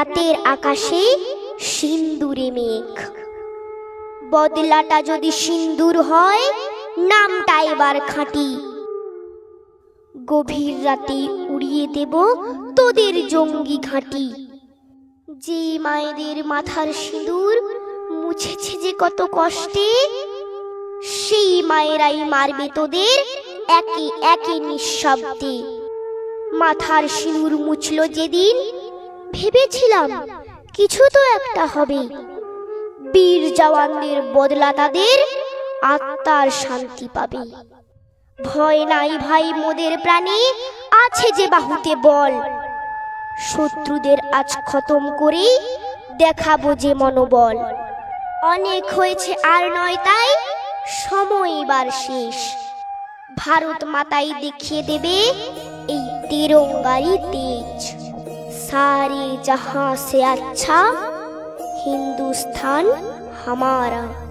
রাতের আকাশে সিন্দুরে মেঘ। বদলাটা যদি সিন্দুর হয়, নামটা এবার খাঁটি। গভীর রাতে উড়িয়ে দেব তোদের জঙ্গি ঘাঁটি। যে মায়েদের মাথার সিঁদুর মুছেছে যে কত কষ্টে, সেই মায়েরাই মারবে তোদের একে একে নিঃশব্দে। মাথার সিঁদুর মুছলো যেদিন, ভেবেছিলাম কিছু তো একটা হবে। বীর জওয়ানদের বদলা তাদের আত্মার শান্তি পাবে। ভয় নাই ভাই মোদের প্রাণে, আছে যে বাহুতে বল। শত্রুদের আজ খতম করে দেখাবো যে মনোবল। অনেক হয়েছে আর নয় তাই, সময় এবার শেষ। ভারত মাতাই দেখিয়ে দেবে এই তিরঙ্গারি তেজ। सारे जहां से अच्छा हिंदुस्तान हमारा।